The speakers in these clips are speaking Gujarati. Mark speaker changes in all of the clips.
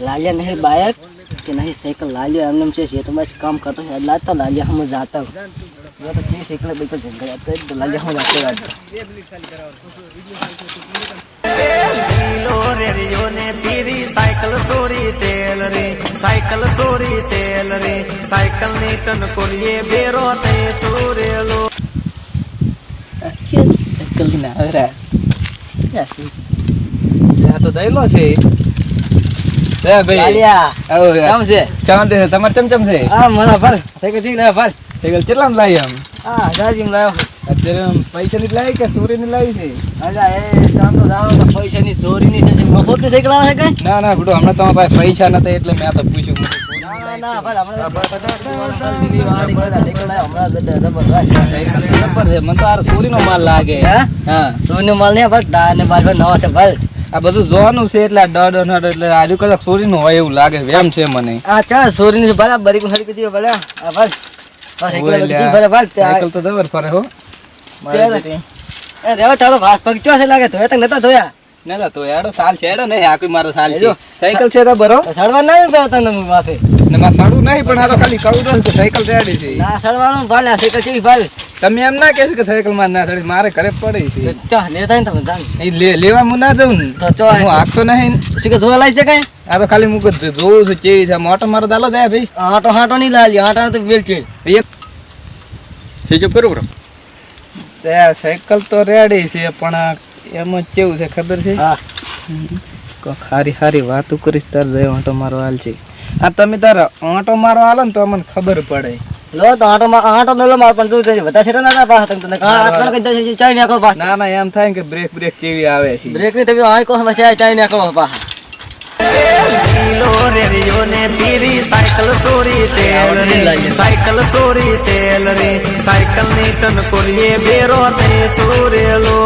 Speaker 1: लालिया नहीं बाइक कि नहीं साइकिल लालिया हमने से तो बस काम करता है लाता लालिया हम जाता हूँ ये तो चीज साइकिल बिल्कुल झंझट जाता है तो लालिया हम जाते हैं
Speaker 2: साइकिल सोरी सेलरी साइकिल नीटन कोलिए बेरो ते सूरेलो
Speaker 1: क्या साइकिल ना हो रहा है
Speaker 3: આ તો દઈલો છે લે ભાઈ
Speaker 1: લાલિયા
Speaker 3: કેમ છે ચાંદ છે તમાર ચમચમ છે
Speaker 1: હા મને ભર સાइकिल ચી લે ભર
Speaker 3: સાયકલ કેટલામ લાવી આમ
Speaker 1: હા હજારજી માં લાવ્યો
Speaker 3: અત્યારે પૈસા ની લાવી કે ચોરી ની લાવી છે
Speaker 1: અલા એ કામ તો જાવ તો પૈસા ની ચોરી ની છે મફત ની સાइकिल આવે છે કઈ
Speaker 3: ના ના બડો હમણાં તમારા પાસે પૈસા નતા એટલે મેં તો પૂછ્યું
Speaker 1: ના ના ભલ હમણાં દીદી વાળી બધા સાइकिल લાવ્યો હમણાં રબર
Speaker 3: છે મને તો આ ચોરી નો માલ લાગે હા
Speaker 1: ચોરી નો માલ નહીં ભલ ડાર ને બાર નવા છે ભલ
Speaker 3: આ બધું જોવાનું છે એટલે ડર નડ એટલે આજુ કદાચ ચોરી નું હોય એવું લાગે વેમ છે મને
Speaker 1: આ ચા ચોરી ની બરાબર કો હરી કજી ભલે આ ભલ સાइकिल લગતી ભલે ભલ
Speaker 3: સાયકલ તો દબર ફરે હો
Speaker 1: એ રેવા તારો વાસ પગ ચો છે લાગે તો એ તક નતા ધોયા
Speaker 3: ના તો એડો સાલ છે એડો નહીં આખી મારો સાલ છે સાયકલ છે તો બરો
Speaker 1: સડવા ના ગયો તને માથે
Speaker 3: ને માં સાડું નહીં પણ આ તો ખાલી કહું દઉં કે સાયકલ રેડી છે
Speaker 1: ના સડવાનું ભલે આ સાइकिल છે ભલ
Speaker 3: તમે એમ ના કહેશો કે સાયકલ માં ના ચડી મારે ઘરે પડી છે
Speaker 1: ચા લેતા ને તમે જાન
Speaker 3: એ લેવા હું ના જાઉં ને
Speaker 1: તો ચો
Speaker 3: હું આખતો નહીં
Speaker 1: શીખે જોવા લાઈ છે કઈ
Speaker 3: આ તો ખાલી મુક જોઉં છું કેવી છે મોટો મારો દાલો જાય ભાઈ
Speaker 1: આટો હાટો નહીં લાલી આટા તો વેલ છે
Speaker 3: એક સીજો કરો બરો સાયકલ તો રેડી છે પણ એમાં કેવું છે ખબર છે
Speaker 1: હા
Speaker 3: હારી હારી વાતો કરીશ તાર જાય આંટો મારો હાલ છે આ તમે તાર આંટો મારો હાલો ને તો મને ખબર પડે
Speaker 1: લો તો આટો નો લો માર પણ તું બધા છે ના પાસ તને આટલો કઈ જાય ચાઈ નાખો પાસ
Speaker 3: ના ના એમ થાય કે બ્રેક બ્રેક ચેવી આવે છે
Speaker 1: બ્રેક ની તમે આઈ કો સમસ્યા ચાઈ નાખો પાસ
Speaker 2: साइकिल सोरी सेलरी साइकिल नीटन कोलिए बेरो ते सूरेलो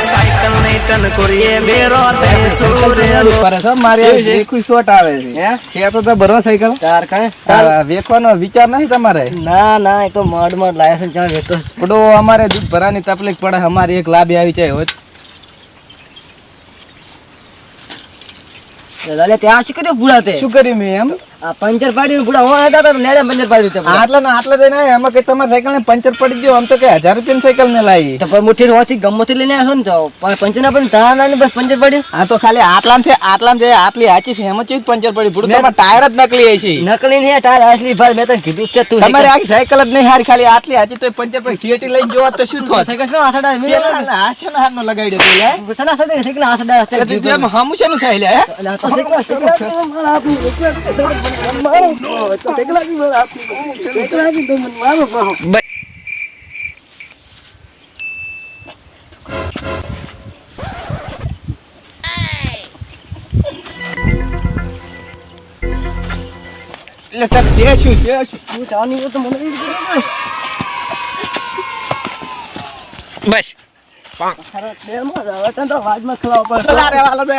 Speaker 2: साइकिल नीटन कोलिए बेरो ते सूरेलो
Speaker 3: પર સબ મારી એકુઈ શોટ આવે છે હે છે તો બરો સાયકલ
Speaker 1: તાર કાય
Speaker 3: વેખવાનો વિચાર નહીં તમારે
Speaker 1: ના ના એ તો મડ લાયસન્સ ચા વેતો
Speaker 3: પડો અમારે દૂધ ભરાની તકલીફ પડે અમારી એક લાભી આવી જાય હોત
Speaker 1: લાલે ત્યાં શી કર્યો બુડા તે
Speaker 3: શું કરી મેં એમ
Speaker 1: આ પંચર પાડી બુડા હું હતા તો લેડે પંચર પાડ્યું તે
Speaker 3: આટલા દે ના એમાં કઈ તમારી સાયકલ ને પંચર પડી ગયો આમ તો કે 1000 રૂપિયાની સાયકલ ને લાવી
Speaker 1: તો પર મુઠ્ઠી હોથી ગમથી લઈને આવ્યો ને તો પંચર ના પણ તાના ને બસ પંચર પડ્યું
Speaker 3: આ તો ખાલી આટલામ છે આટલી આચી છે એમાં ચેવી પંચર પડી પૂરું તમારા ટાયર જ નકલી આવી છે
Speaker 1: નકલી નહીં ટાયર asli ભાઈ મેં તો કીધું છે તું
Speaker 3: તમારે આખી સાયકલ જ નહીં હારી ખાલી આટલી આચી તો પંચર પડી સીટી લઈને જોવા તો શું થશે
Speaker 1: સાયકલ નો આસડા મે
Speaker 3: હાથ નો લગાડી દે લે
Speaker 1: સના સદે સાયકલ આસડા
Speaker 3: તે તેમ હમુ છે નું થાય લે
Speaker 1: અલા તો સાયકલ મારા આપી મારો તો સાયકલ આપી મારા આપી સાયકલ આપી તો મને મારો
Speaker 3: લે સર તે શું
Speaker 1: હું ચાની તો મને
Speaker 3: બસ
Speaker 1: અરે બે માં આવે તને તો વાજમાં ખલાવ પર
Speaker 3: લા રે વાલો દે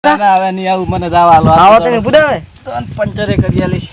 Speaker 3: ના હવે નહીં આવું મને જવા લો
Speaker 1: આવો તને બુડાવે
Speaker 3: તો પંચરે કરી આલીશ